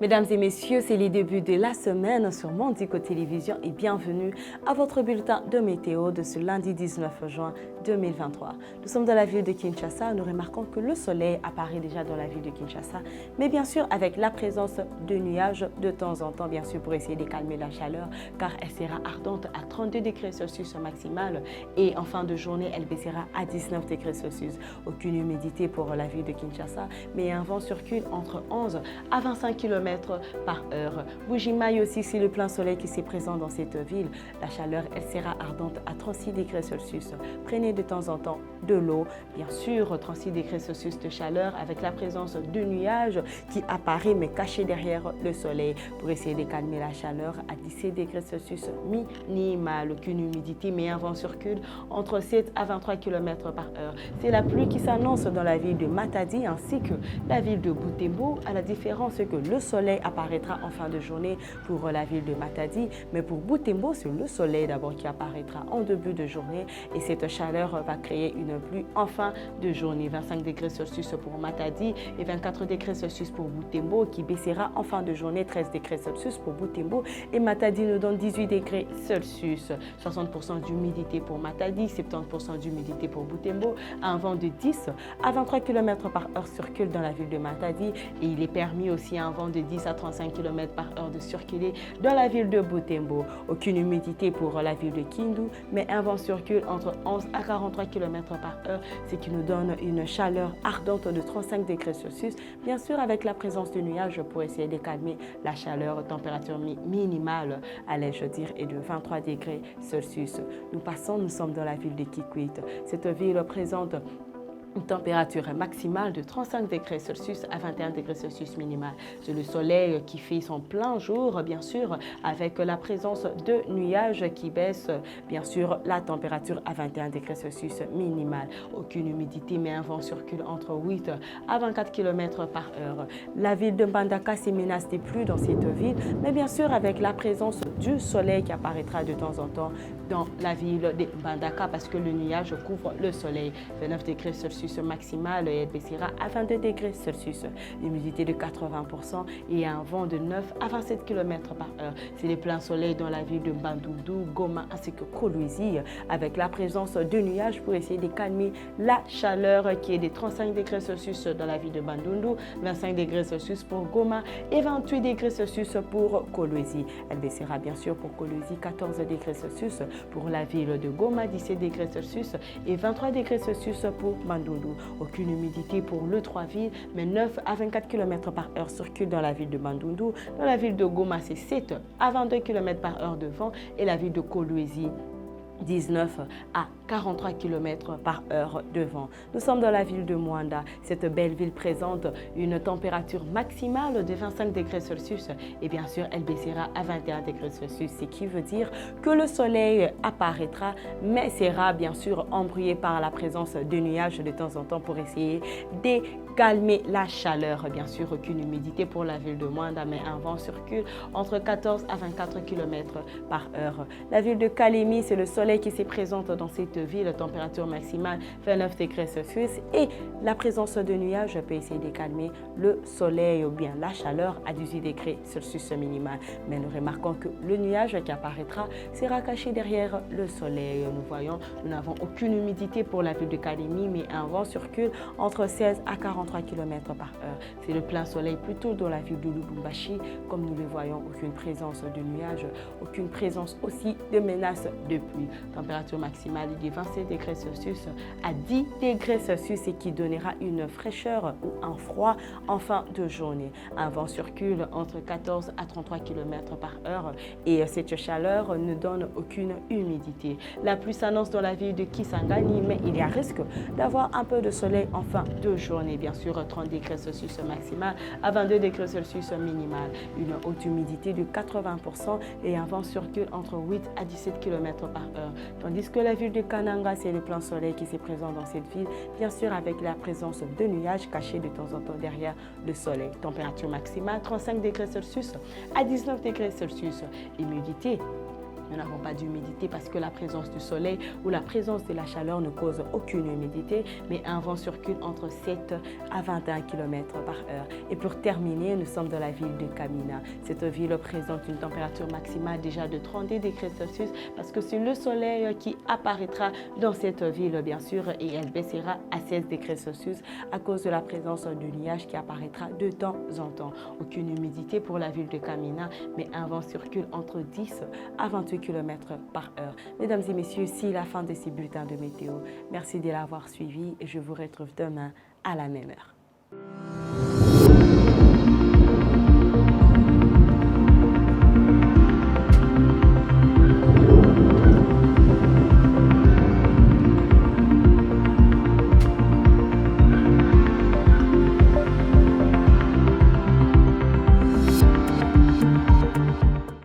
Mesdames et messieurs, c'est les débuts de la semaine sur Mondico Télévision et bienvenue à votre bulletin de météo de ce lundi 19 juin 2023. Nous sommes dans la ville de Kinshasa, nous remarquons que le soleil apparaît déjà dans la ville de Kinshasa, mais bien sûr avec la présence de nuages de temps en temps, bien sûr pour essayer de calmer la chaleur, car elle sera ardente à 32 degrés Celsius au maximal et en fin de journée, elle baissera à 19 degrés Celsius. Aucune humidité pour la ville de Kinshasa, mais un vent circule entre 11 à 25 km par heure. Bujimaï aussi, c'est le plein soleil qui s'est présent dans cette ville. La chaleur, elle sera ardente à 36 degrés Celsius. Prenez de temps en temps de l'eau. Bien sûr, 36 degrés Celsius de chaleur avec la présence de nuages qui apparaît mais caché derrière le soleil pour essayer de calmer la chaleur à 17 degrés Celsius minimal. Aucune humidité, mais un vent circule entre 7 à 23 km par heure. C'est la pluie qui s'annonce dans la ville de Matadi ainsi que la ville de Butembo, à la différence que le soleil apparaîtra en fin de journée pour la ville de Matadi, mais pour Butembo, c'est le soleil d'abord qui apparaîtra en début de journée et cette chaleur va créer une pluie en fin de journée. 25 degrés Celsius pour Matadi et 24 degrés Celsius pour Butembo qui baissera en fin de journée, 13 degrés Celsius pour Butembo et Matadi nous donne 18 degrés Celsius. 60% d'humidité pour Matadi, 70% d'humidité pour Butembo, un vent de 10 à 23 km par heure circule dans la ville de Matadi et il est permis aussi un vent de 10 à 35 km par heure de circuler dans la ville de Butembo. Aucune humidité pour la ville de Kindu, mais un vent circule entre 11 à 43 km par heure, ce qui nous donne une chaleur ardente de 35 degrés Celsius, bien sûr avec la présence de nuages pour essayer de calmer la chaleur. Température minimale, allais-je dire, est de 23 degrés Celsius. Nous sommes dans la ville de Kikwit. Cette ville présente une température maximale de 35 degrés Celsius à 21 degrés Celsius minimal. C'est le soleil qui fait son plein jour, bien sûr, avec la présence de nuages qui baissent, bien sûr, la température à 21 degrés Celsius minimal. Aucune humidité, mais un vent circule entre 8 à 24 km par heure. La ville de Mbandaka se menace des pluies dans cette ville, mais bien sûr avec la présence du soleil qui apparaîtra de temps en temps dans la ville de Mbandaka parce que le nuage couvre le soleil. 29 degrés Celsius maximal et elle baissera à 22 degrés Celsius. Humidité de 80% et un vent de 9 à 27 km par heure. C'est le plein soleil dans la ville de Bandundu, Goma ainsi que Kolwezi avec la présence de nuages pour essayer de calmer la chaleur qui est de 35 degrés Celsius dans la ville de Bandundu, 25 degrés Celsius pour Goma et 28 degrés Celsius pour Kolwezi. Elle baissera bien sûr pour Kolwezi 14 degrés Celsius, pour la ville de Goma 17 degrés Celsius et 23 degrés Celsius pour Bandundu. Aucune humidité pour le Trois-Villes, mais 9 à 24 km par heure circulent dans la ville de Bandundu. Dans la ville de Goma, c'est 7 à 22 km par heure de vent et la ville de Kolwezi 19 à 43 km par heure de vent. Nous sommes dans la ville de Mwanda. Cette belle ville présente une température maximale de 25 degrés Celsius et bien sûr, elle baissera à 21 degrés Celsius, ce qui veut dire que le soleil apparaîtra, mais sera bien sûr embrouillé par la présence de nuages de temps en temps pour essayer de calmer la chaleur. Bien sûr, aucune humidité pour la ville de Mwanda, mais un vent circule entre 14 à 24 km par heure. La ville de Kalemi, c'est le soleil qui se présente dans cette ville, température maximale 29 degrés Celsius et la présence de nuages peut essayer de calmer le soleil ou bien la chaleur à 18 degrés Celsius minimal. Mais nous remarquons que le nuage qui apparaîtra sera caché derrière le soleil. Nous voyons, nous n'avons aucune humidité pour la ville de Kalemi, mais un vent circule entre 16 à 43 km par heure. C'est le plein soleil plutôt dans la ville de Lubumbashi. Comme nous le voyons, aucune présence de nuages, aucune présence aussi de menaces de pluie. Température maximale de 27 degrés Celsius à 10 degrés Celsius et qui donnera une fraîcheur ou un froid en fin de journée. Un vent circule entre 14 à 33 km par heure et cette chaleur ne donne aucune humidité. La pluie s'annonce dans la ville de Kisangani, mais il y a risque d'avoir un peu de soleil en fin de journée. Bien sûr, 30 degrés Celsius maximal à 22 degrés Celsius minimal. Une haute humidité de 80% et un vent circule entre 8 à 17 km par heure. Tandis que la ville de Kananga, c'est le plein soleil qui se présente dans cette ville, bien sûr avec la présence de nuages cachés de temps en temps derrière le soleil. Température maximale 35 degrés Celsius à 19 degrés Celsius. Humidité Nous n'avons pas d'humidité parce que la présence du soleil ou la présence de la chaleur ne cause aucune humidité, mais un vent circule entre 7 à 21 km par heure. Et pour terminer, nous sommes dans la ville de Kamina. Cette ville présente une température maximale déjà de 32 degrés Celsius parce que c'est le soleil qui apparaîtra dans cette ville, bien sûr, et elle baissera à 16 degrés Celsius à cause de la présence du nuage qui apparaîtra de temps en temps. Aucune humidité pour la ville de Kamina, mais un vent circule entre 10 à 28 km par heure. Mesdames et messieurs, c'est la fin de ces bulletins de météo. Merci de l'avoir suivi et je vous retrouve demain à la même heure.